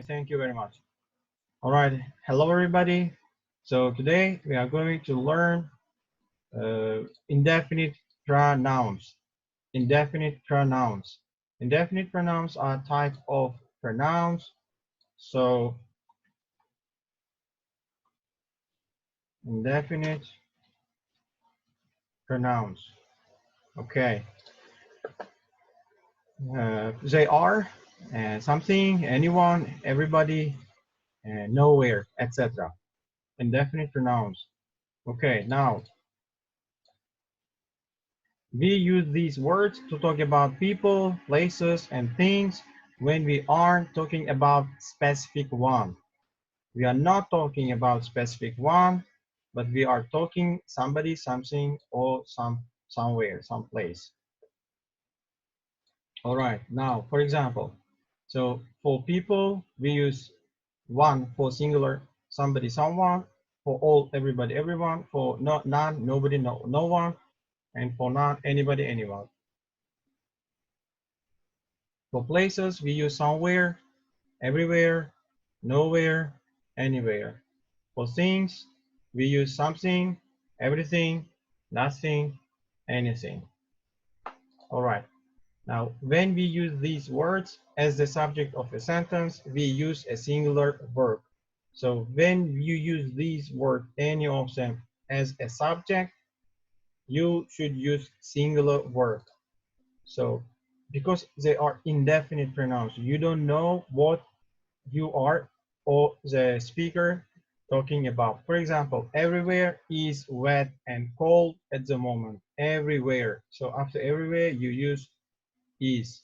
Thank you very much. All right. Hello, everybody. So today we are going to learn indefinite pronouns. Indefinite pronouns. Indefinite pronouns are a type of pronouns. So indefinite pronouns. Okay. They are something, anyone, everybody, nowhere, etc. Indefinite pronouns. Okay. Now we use these words to talk about people, places, and things when we aren't talking about specific one. We are not talking about specific one, but we are talking somebody, something, or somewhere, someplace. All right. Now, for example, so for people, we use one for singular, somebody, someone, for all, everybody, everyone, for none, nobody, no one, and for not anybody, anyone. For places, we use somewhere, everywhere, nowhere, anywhere. For things, we use something, everything, nothing, anything. All right. Now, when we use these words as the subject of a sentence, we use a singular verb. So when you use these words, any of them, as a subject, you should use singular verb. So because they are indefinite pronouns, you don't know what you are or the speaker talking about. For example, everywhere is wet and cold at the moment. Everywhere. So after everywhere, you use is.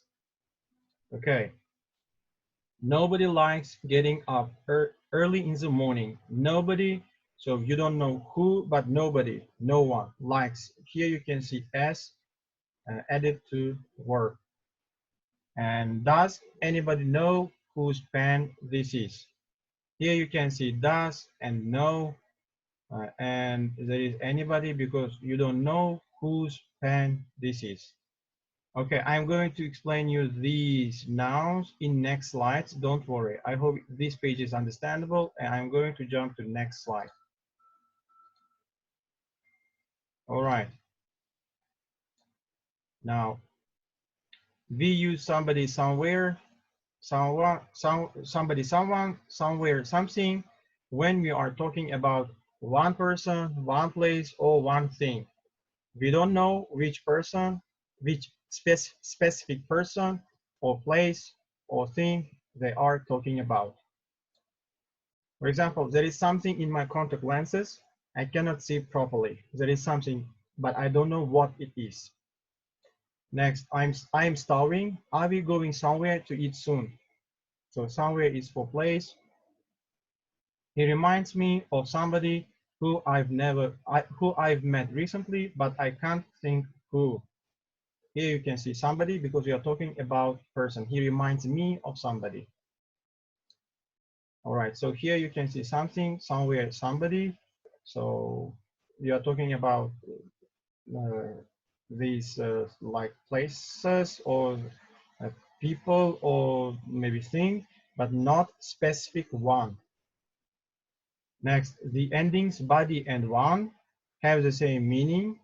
Okay. Nobody likes getting up early in the morning. Nobody. So you don't know who, but nobody, no one likes. Here you can see S added to verb. And does anybody know whose pen this is? Here you can see does and no, and there is anybody because you don't know whose pen this is. Okay, I'm going to explain you these nouns in next slides. Don't worry. I hope this page is understandable, and I'm going to jump to the next slide. All right. Now, we use somebody, somewhere, someone, somebody, someone, somewhere, something when we are talking about one person, one place, or one thing. We don't know which person, which specific person or place or thing they are talking about. For example, there is something in my contact lenses. I cannot see properly. There is something, but I don't know what it is. Next, I'm starving. Are we going somewhere to eat soon? So somewhere is for place. He reminds me of somebody who I've met recently, but I can't think who. Here you can see somebody because we are talking about person. He reminds me of somebody. All right, so here you can see something, somewhere, somebody. So we are talking about these like places or uh, people or maybe thing, but not specific one. Next, the endings body and one have the same meaning.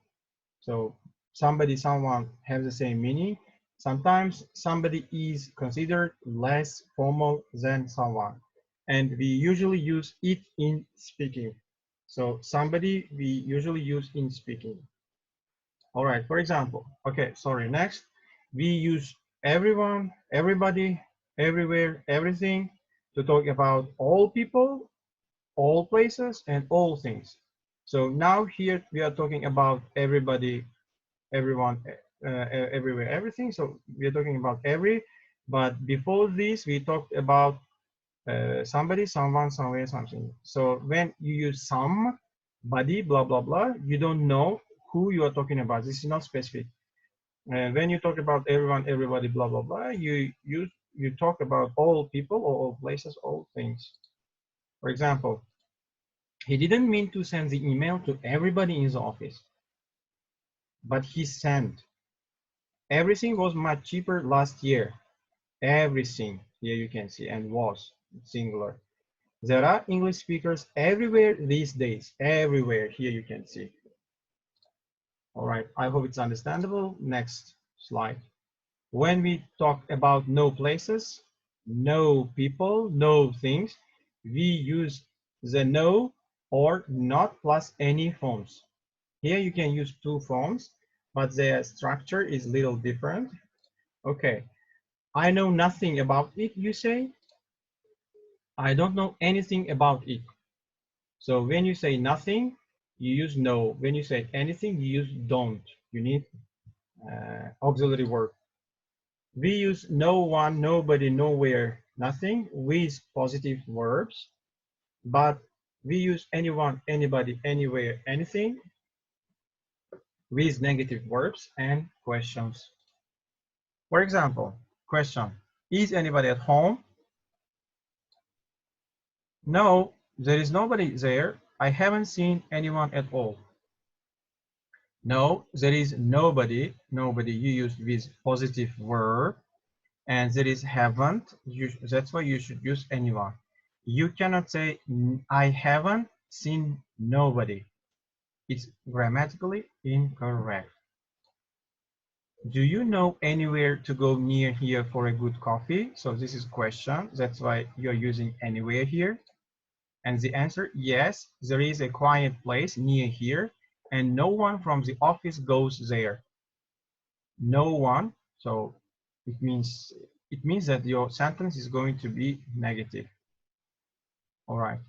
So somebody, someone have the same meaning. Sometimes somebody is considered less formal than someone. And we usually use it in speaking. So somebody we usually use in speaking. All right, for example, okay, sorry, next. We use everyone, everybody, everywhere, everything to talk about all people, all places, and all things. So now here we are talking about everybody, everyone, everywhere, everything. So we are talking about every, but before this, we talked about somebody, someone, somewhere, something. So when you use somebody, blah, blah, blah, you don't know who you are talking about. This is not specific. When you talk about everyone, everybody, blah, blah, blah, you talk about all people or all places, all things. For example, he didn't mean to send the email to everybody in the office, but he sent. Everything was much cheaper last year. Everything, here you can see, and was. singular. There are English speakers everywhere these days. Everywhere. Here you can see. All right. I hope it's understandable. Next slide. When we talk about no places, no people, no things, we use the no or not plus any forms. Here you can use two forms, but their structure is little different. Okay. I know nothing about it, you say. I don't know anything about it. So when you say nothing, you use no. When you say anything, you use don't. You need auxiliary verb. We use no one, nobody, nowhere, nothing with positive verbs, but we use anyone, anybody, anywhere, anything with negative verbs and questions. For example, question, is anybody at home? No, there is nobody there. I haven't seen anyone at all. No, there is nobody. Nobody you use with positive verb, and there is haven't. That's why you should use anyone. You cannot say I haven't seen nobody. It's grammatically incorrect. Do you know anywhere to go near here for a good coffee? So this is a question. That's why you're using anywhere here. And the answer, yes, there is a quiet place near here, and no one from the office goes there. No one, so it means that your sentence is going to be negative. All right.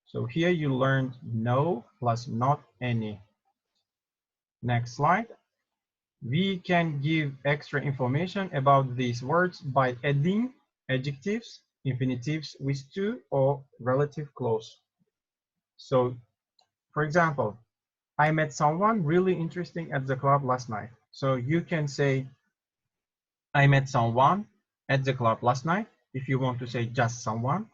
So here you learned no plus not any. Next slide. We can give extra information about these words by adding adjectives, infinitives with to or relative clause. So, for example, I met someone really interesting at the club last night. So you can say, I met someone at the club last night, if you want to say just someone.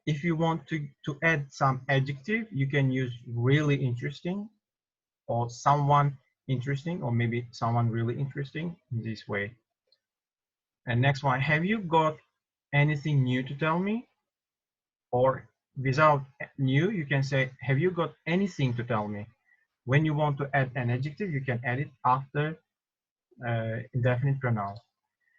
If you want to add some adjective, you can use really interesting or someone interesting, or maybe someone really interesting in this way. And next one, have you got anything new to tell me? Or without new, you can say, have you got anything to tell me? When you want to add an adjective, you can add it after indefinite pronoun.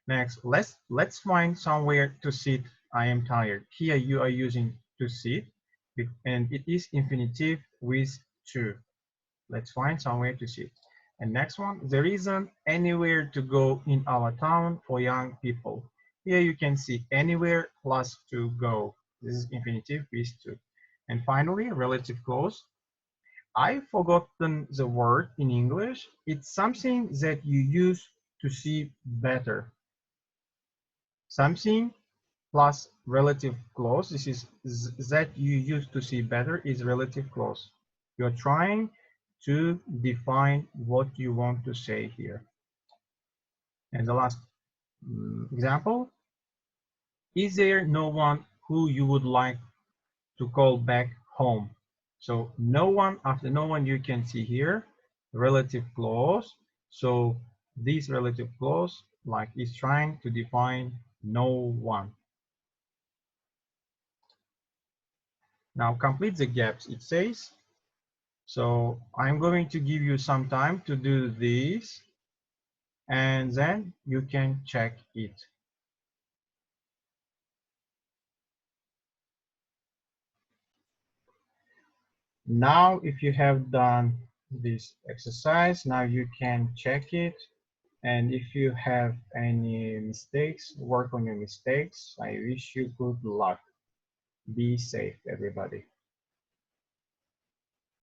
Next, let's find somewhere to sit. I am tired. Here you are using to sit, and it is infinitive with to. Let's find somewhere to sit. And next one, there isn't anywhere to go in our town for young people. Here you can see anywhere plus to go. This is infinitive with to. And finally, relative clause. I've forgotten the word in English. It's something that you use to see better. Something plus relative clause. This is that you use to see better is relative clause. You're trying to define what you want to say here. And the last example, is there no one who you would like to call back home? So no one, after no one you can see here, relative clause. So this relative clause like is trying to define no one. Now complete the gaps, it says. So I'm going to give you some time to do this, and then you can check it. Now, if you have done this exercise, now you can check it. And if you have any mistakes, work on your mistakes. I wish you good luck. Be safe, everybody.